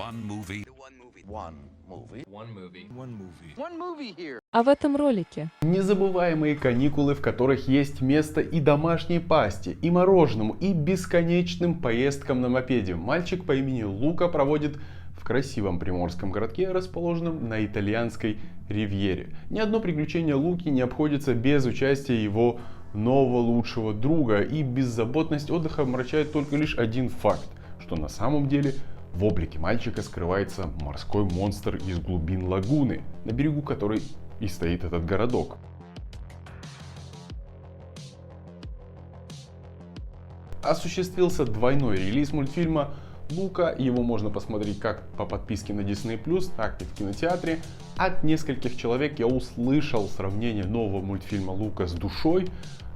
One movie. А в этом ролике Незабываемые каникулы, в которых есть место и домашней пасте, и мороженому, и бесконечным поездкам на мопеде. Мальчик по имени Лука проводит в красивом приморском городке, расположенном на итальянской ривьере. Ни одно приключение Луки не обходится без участия его нового лучшего друга, и беззаботность отдыха омрачает только лишь один факт, что на самом деле в облике мальчика скрывается морской монстр из глубин лагуны, на берегу которой и стоит этот городок. Осуществился двойной релиз мультфильма Лука. Его можно посмотреть как по подписке на Disney+, так и в кинотеатре. От нескольких человек я услышал сравнение нового мультфильма Лука с душой.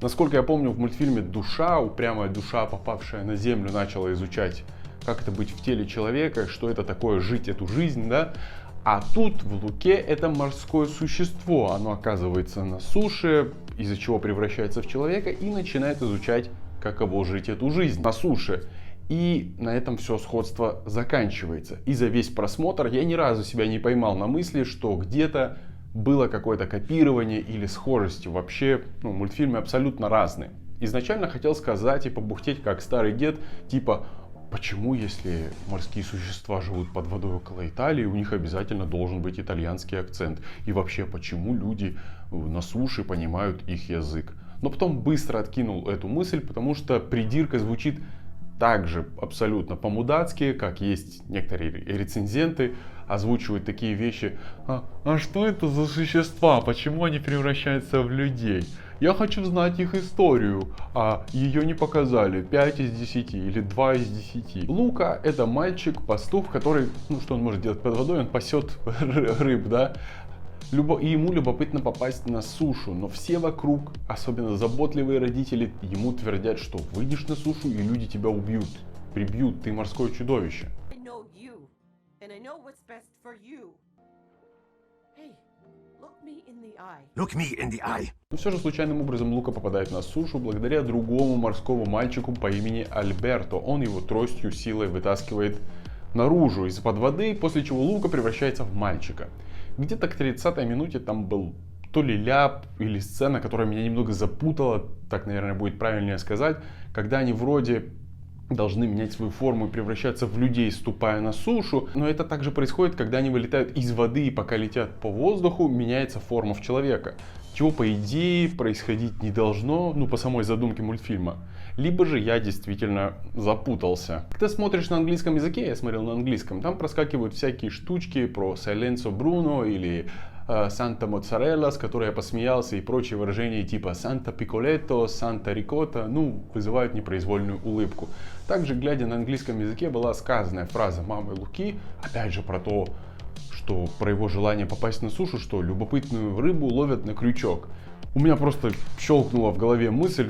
Насколько я помню, в мультфильме душа, упрямая душа, попавшая на землю, начала изучать, как это быть в теле человека, что это такое жить эту жизнь, да? А тут в Луке это морское существо. Оно оказывается на суше, из-за чего превращается в человека и начинает изучать, каково жить эту жизнь на суше. И на этом все сходство заканчивается. И за весь просмотр я ни разу себя не поймал на мысли, что где-то было какое-то копирование или схожесть. Вообще, мультфильмы абсолютно разные. Изначально хотел сказать и побухтеть как старый дед, типа: почему, если морские существа живут под водой около Италии, у них обязательно должен быть итальянский акцент? И вообще, почему люди на суше понимают их язык? Но потом быстро откинул эту мысль, потому что придирка звучит так же абсолютно по-мудацки, как есть некоторые рецензенты озвучивают такие вещи. А что это за существа? Почему они превращаются в людей? Я хочу знать их историю, а ее не показали. 5 из 10 или 2 из 10. Лука — это мальчик-пастух, который, что он может делать под водой? Он пасет рыб, да? И ему любопытно попасть на сушу, но все вокруг, особенно заботливые родители, ему твердят, что выйдешь на сушу и люди тебя убьют, прибьют, ты морское чудовище. Но все же случайным образом Лука попадает на сушу благодаря другому морскому мальчику по имени Альберто. Он его тростью силой вытаскивает наружу из-под воды, после чего Лука превращается в мальчика. Где-то к 30-й минуте там был то ли ляп или сцена, которая меня немного запутала, так, наверное, будет правильнее сказать, когда они вроде должны менять свою форму и превращаться в людей, ступая на сушу. Но это также происходит, когда они вылетают из воды и пока летят по воздуху, меняется форма в человека. Чего, по идее, происходить не должно, по самой задумке мультфильма. Либо же я действительно запутался. Когда смотришь на английском языке, я смотрел на английском, там проскакивают всякие штучки про Silenzio Bruno или Санта Моцарелла, с которой я посмеялся, и прочие выражения типа Санта Пиколетто, Санта Рикотта, вызывают непроизвольную улыбку. Также, глядя на английском языке, была сказанная фраза мамы Луки, опять же про его желание попасть на сушу, что любопытную рыбу ловят на крючок. У меня просто щелкнула в голове мысль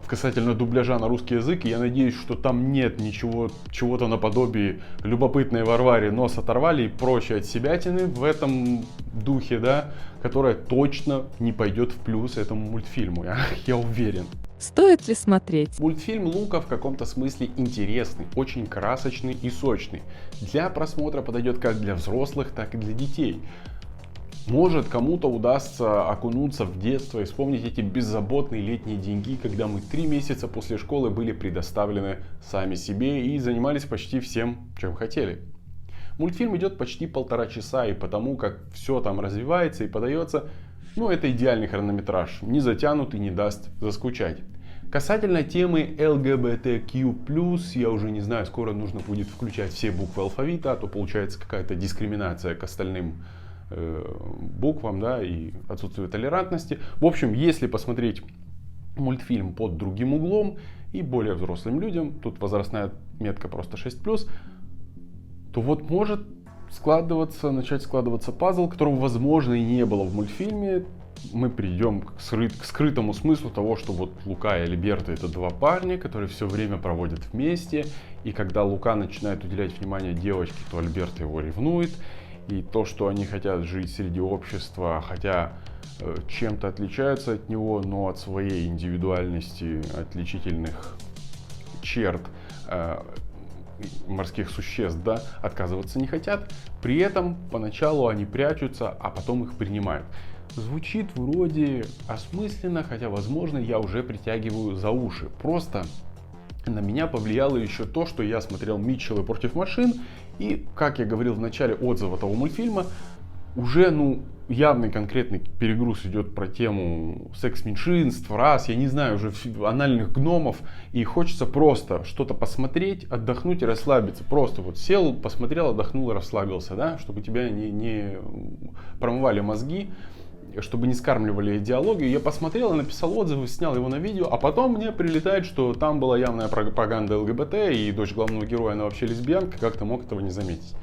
касательно дубляжа на русский язык, и я надеюсь, что там нет ничего, чего-то наподобие любопытной Варваре нос оторвали и прочей отсебятины в этом духе, да, которая точно не пойдет в плюс этому мультфильму, я уверен. стоит ли смотреть? Мультфильм Лука в каком-то смысле интересный, очень красочный и сочный. Для просмотра подойдет как для взрослых, так и для детей. Может, кому-то удастся окунуться в детство и вспомнить эти беззаботные летние деньги, когда мы 3 месяца после школы были предоставлены сами себе и занимались почти всем, чем хотели. Мультфильм идет почти 1,5 часа, и потому как все там развивается и подается, это идеальный хронометраж, не затянут и не даст заскучать. Касательно темы LGBTQ+, я уже не знаю, скоро нужно будет включать все буквы алфавита, а то получается какая-то дискриминация к остальным буквам, да, и отсутствие толерантности. В общем, если посмотреть мультфильм под другим углом и более взрослым людям, тут возрастная метка просто 6+, то может начать складываться пазл, которого, возможно, и не было в мультфильме. Мы придем к скрытому смыслу того, что Лука и Альберто — это два парня, которые все время проводят вместе, и когда Лука начинает уделять внимание девочке, то Альберто его ревнует. И то, что они хотят жить среди общества, хотя чем-то отличаются от него, но от своей индивидуальности, отличительных черт, морских существ, да, отказываться не хотят. При этом поначалу они прячутся, а потом их принимают. Звучит вроде осмысленно, хотя, возможно, я уже притягиваю за уши. Просто на меня повлияло еще то, что я смотрел «Митчеллы против машин», и, как я говорил в начале отзыва того мультфильма, уже, явный конкретный перегруз идет про тему секс-меньшинств, рас, я не знаю, уже анальных гномов, и хочется просто что-то посмотреть, отдохнуть и расслабиться. Просто вот сел, посмотрел, отдохнул и расслабился, да, чтобы тебя не промывали мозги, чтобы не скармливали идеологию. Я посмотрел, написал отзывы, снял его на видео, а потом мне прилетает, что там была явная пропаганда ЛГБТ, и дочь главного героя, она вообще лесбиянка, как-то мог этого не заметить.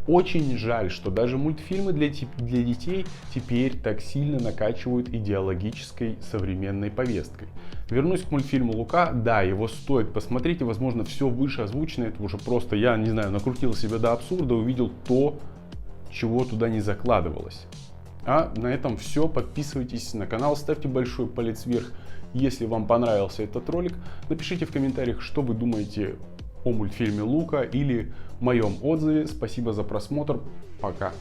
Очень жаль, что даже мультфильмы для детей теперь так сильно накачивают идеологической современной повесткой. Вернусь к мультфильму «Лука». Да, его стоит посмотреть, и, возможно, все выше озвучено. Это уже просто, я не знаю, накрутил себя до абсурда, увидел то, чего туда не закладывалось. А на этом все. Подписывайтесь на канал, ставьте большой палец вверх, если вам понравился этот ролик. Напишите в комментариях, что вы думаете о мультфильме «Лука» или моем отзыве. Спасибо за просмотр. Пока.